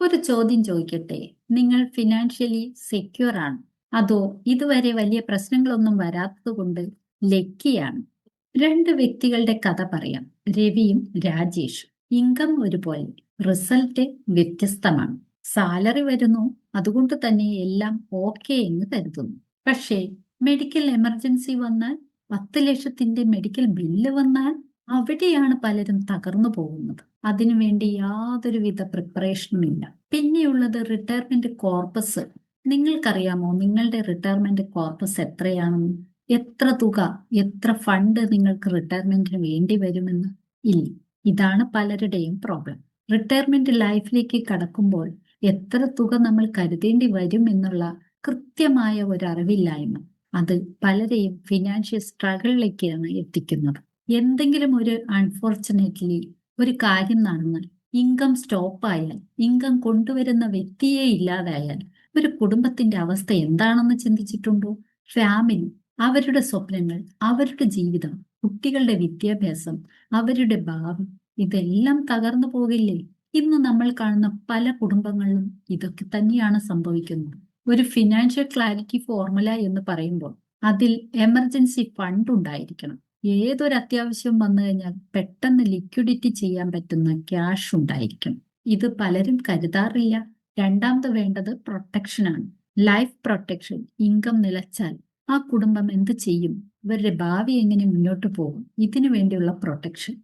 ഒരു ചോദ്യം ചോദിക്കട്ടെ? നിങ്ങൾ ഫിനാൻഷ്യലി സെക്യൂർ ആണ്? അതോ ഇതുവരെ വലിയ പ്രശ്നങ്ങളൊന്നും വരാത്തതുകൊണ്ട് ലക്കിയാണ്? രണ്ട് വ്യക്തികളുടെ കഥ പറയാം. രവിയും രാജേഷും. ഇൻകം ഒരുപോലെ, റിസൾട്ട് വ്യത്യസ്തമാണ്. സാലറി വരുന്നു, അതുകൊണ്ട് തന്നെ എല്ലാം ഓക്കെ എന്ന് കരുതുന്നു. പക്ഷേ മെഡിക്കൽ എമർജൻസി വന്നാൽ, 10 ലക്ഷത്തിന്റെ മെഡിക്കൽ ബില്ല് വന്നാൽ, അവിടെയാണ് പലരും തകർന്നു പോകുന്നത്. അതിനുവേണ്ടി യാതൊരുവിധ പ്രിപ്പറേഷനും ഇല്ല. പിന്നെയുള്ളത് റിട്ടയർമെന്റ് കോർപ്പസ്. നിങ്ങൾക്കറിയാമോ നിങ്ങളുടെ റിട്ടയർമെന്റ് കോർപ്പസ് എത്രയാണെന്ന്? എത്ര തുക, എത്ര ഫണ്ട് നിങ്ങൾക്ക് റിട്ടയർമെന്റിന് വേണ്ടി വരുമെന്ന്? ഇല്ല. ഇതാണ് പലരുടെയും പ്രോബ്ലം. റിട്ടയർമെന്റ് ലൈഫിലേക്ക് കടക്കുമ്പോൾ എത്ര തുക നമ്മൾ കരുതേണ്ടി വരും എന്നുള്ള കൃത്യമായ ഒരു അറിവില്ലായ്മ അത് പലരെയും ഫിനാൻഷ്യൽ സ്ട്രഗിളിലേക്കാണ് എത്തിക്കുന്നത്. എന്തെങ്കിലും ഒരു അൺഫോർച്ചുനേറ്റ്ലി ഒരു കാര്യം നടന്നാൽ, ഇൻകം സ്റ്റോപ്പ് ആയാൽ, ഇൻകം കൊണ്ടുവരുന്ന വ്യക്തിയെ ഇല്ലാതായാൽ, ഒരു കുടുംബത്തിന്റെ അവസ്ഥ എന്താണെന്ന് ചിന്തിച്ചിട്ടുണ്ടോ? ഫാമിലി, അവരുടെ സ്വപ്നങ്ങൾ, അവരുടെ ജീവിതം, കുട്ടികളുടെ വിദ്യാഭ്യാസം, അവരുടെ ഭാവി, ഇതെല്ലാം തകർന്നു പോകില്ലേ? ഇന്ന് നമ്മൾ കാണുന്ന പല കുടുംബങ്ങളിലും ഇതൊക്കെ തന്നെയാണ് സംഭവിക്കുന്നത്. ഒരു ഫിനാൻഷ്യൽ ക്ലാരിറ്റി ഫോർമുല എന്ന് പറയുമ്പോൾ അതിൽ എമർജൻസി ഫണ്ട് ഉണ്ടായിരിക്കണം. ഏതൊരു അത്യാവശ്യം വന്നു കഴിഞ്ഞാൽ പെട്ടെന്ന് ലിക്വിഡിറ്റി ചെയ്യാൻ പറ്റുന്ന ക്യാഷ് ഉണ്ടായിരിക്കണം. ഇത് പലരും കരുതാറില്ല. രണ്ടാമത് വേണ്ടത് പ്രൊട്ടക്ഷനാണ്. Life protection. ഇൻകം നിലച്ചാൽ ആ കുടുംബം എന്ത് ചെയ്യും? ഇവരുടെ ഭാവി എങ്ങനെ മുന്നോട്ട് പോകും? ഇതിനു വേണ്ടിയുള്ള പ്രൊട്ടക്ഷൻ.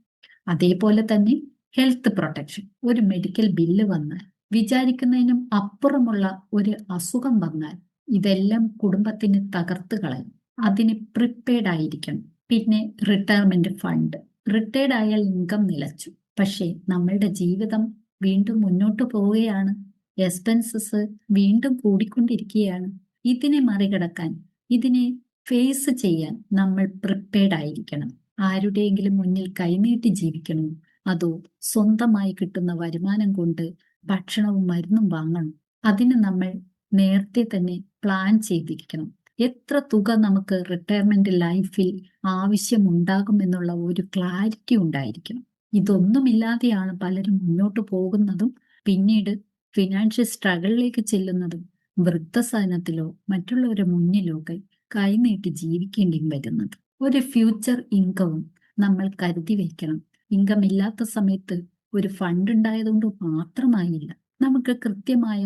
അതേപോലെ തന്നെ ഹെൽത്ത് പ്രൊട്ടക്ഷൻ. ഒരു മെഡിക്കൽ ബില്ല് വന്നാൽ, വിചാരിക്കുന്നതിനും അപ്പുറമുള്ള ഒരു അസുഖം വന്നാൽ, ഇതെല്ലാം കുടുംബത്തിന് തകർത്ത് കളയും. അതിന് പ്രിപ്പയർഡ് ആയിരിക്കണം. പിന്നെ റിട്ടയർമെന്റ് ഫണ്ട്. റിട്ടയർഡ് ആയാൽ ഇൻകം നിലച്ചു, പക്ഷേ നമ്മളുടെ ജീവിതം വീണ്ടും മുന്നോട്ട് പോവുകയാണ്. എക്സ്പെൻസസ് വീണ്ടും കൂടിക്കൊണ്ടിരിക്കുകയാണ്. ഇതിനെ മറികടക്കാൻ, ഇതിനെ ഫേസ് ചെയ്യാൻ നമ്മൾ പ്രിപ്പയർഡ് ആയിരിക്കണം. ആരുടെയെങ്കിലും മുന്നിൽ കൈനീട്ടി ജീവിക്കണോ, അതോ സ്വന്തമായി കിട്ടുന്ന വരുമാനം കൊണ്ട് ഭക്ഷണവും മരുന്നും വാങ്ങണം? അതിന് നമ്മൾ നേരത്തെ തന്നെ പ്ലാൻ ചെയ്തിരിക്കണം. എത്ര തുക നമുക്ക് റിട്ടയർമെന്റ് ലൈഫിൽ ആവശ്യമുണ്ടാകുമെന്നുള്ള ഒരു ക്ലാരിറ്റി ഉണ്ടായിരിക്കണം. ഇതൊന്നുമില്ലാതെയാണ് പലരും മുന്നോട്ട് പോകുന്നതും പിന്നീട് ഫിനാൻഷ്യൽ സ്ട്രഗിളിലേക്ക് ചെല്ലുന്നതും വൃദ്ധസദനത്തിലോ മറ്റുള്ളവരുടെ മുന്നിലോ ഒക്കെ കൈനീട്ടി ജീവിക്കേണ്ടി വരുന്നത്. ഒരു ഫ്യൂച്ചർ ഇൻകവും നമ്മൾ കരുതി വയ്ക്കണം. ഇൻകം ഇല്ലാത്ത സമയത്ത് ഒരു ഫണ്ട് ഉണ്ടായതുകൊണ്ട് മാത്രമായില്ല. നമുക്ക് കൃത്യമായ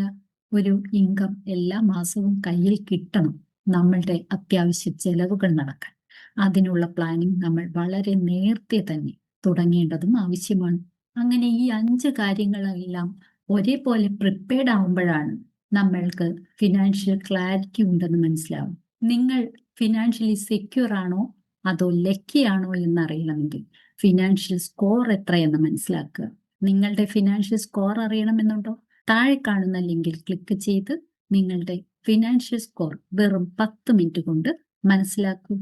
ഒരു ഇൻകം എല്ലാ മാസവും കയ്യിൽ കിട്ടണം നമ്മളുടെ അത്യാവശ്യ ചെലവുകൾ നടക്കാൻ. അതിനുള്ള പ്ലാനിങ് നമ്മൾ വളരെ നേരത്തെ തന്നെ തുടങ്ങേണ്ടതും ആവശ്യമാണ്. അങ്ങനെ ഈ 5 കാര്യങ്ങളെല്ലാം ഒരേപോലെ പ്രിപ്പയർഡ് ആവുമ്പോഴാണ് നമ്മൾക്ക് ഫിനാൻഷ്യൽ ക്ലാരിറ്റി ഉണ്ടെന്ന് മനസ്സിലാവും. നിങ്ങൾ ഫിനാൻഷ്യലി സെക്യൂർ ആണോ അതോ ലക്കി ആണോ എന്നറിയണമെങ്കിൽ ഫിനാൻഷ്യൽ സ്കോർ എത്രയെന്ന് മനസ്സിലാക്കുക. നിങ്ങളുടെ ഫിനാൻഷ്യൽ സ്കോർ അറിയണമെന്നുണ്ടോ? താഴെ കാണുന്ന ലിങ്കിൽ ക്ലിക്ക് ചെയ്ത് നിങ്ങളുടെ ഫിനാൻഷ്യൽ സ്കോർ വെറും 10 മിനിറ്റ് കൊണ്ട് മനസ്സിലാക്കൂ.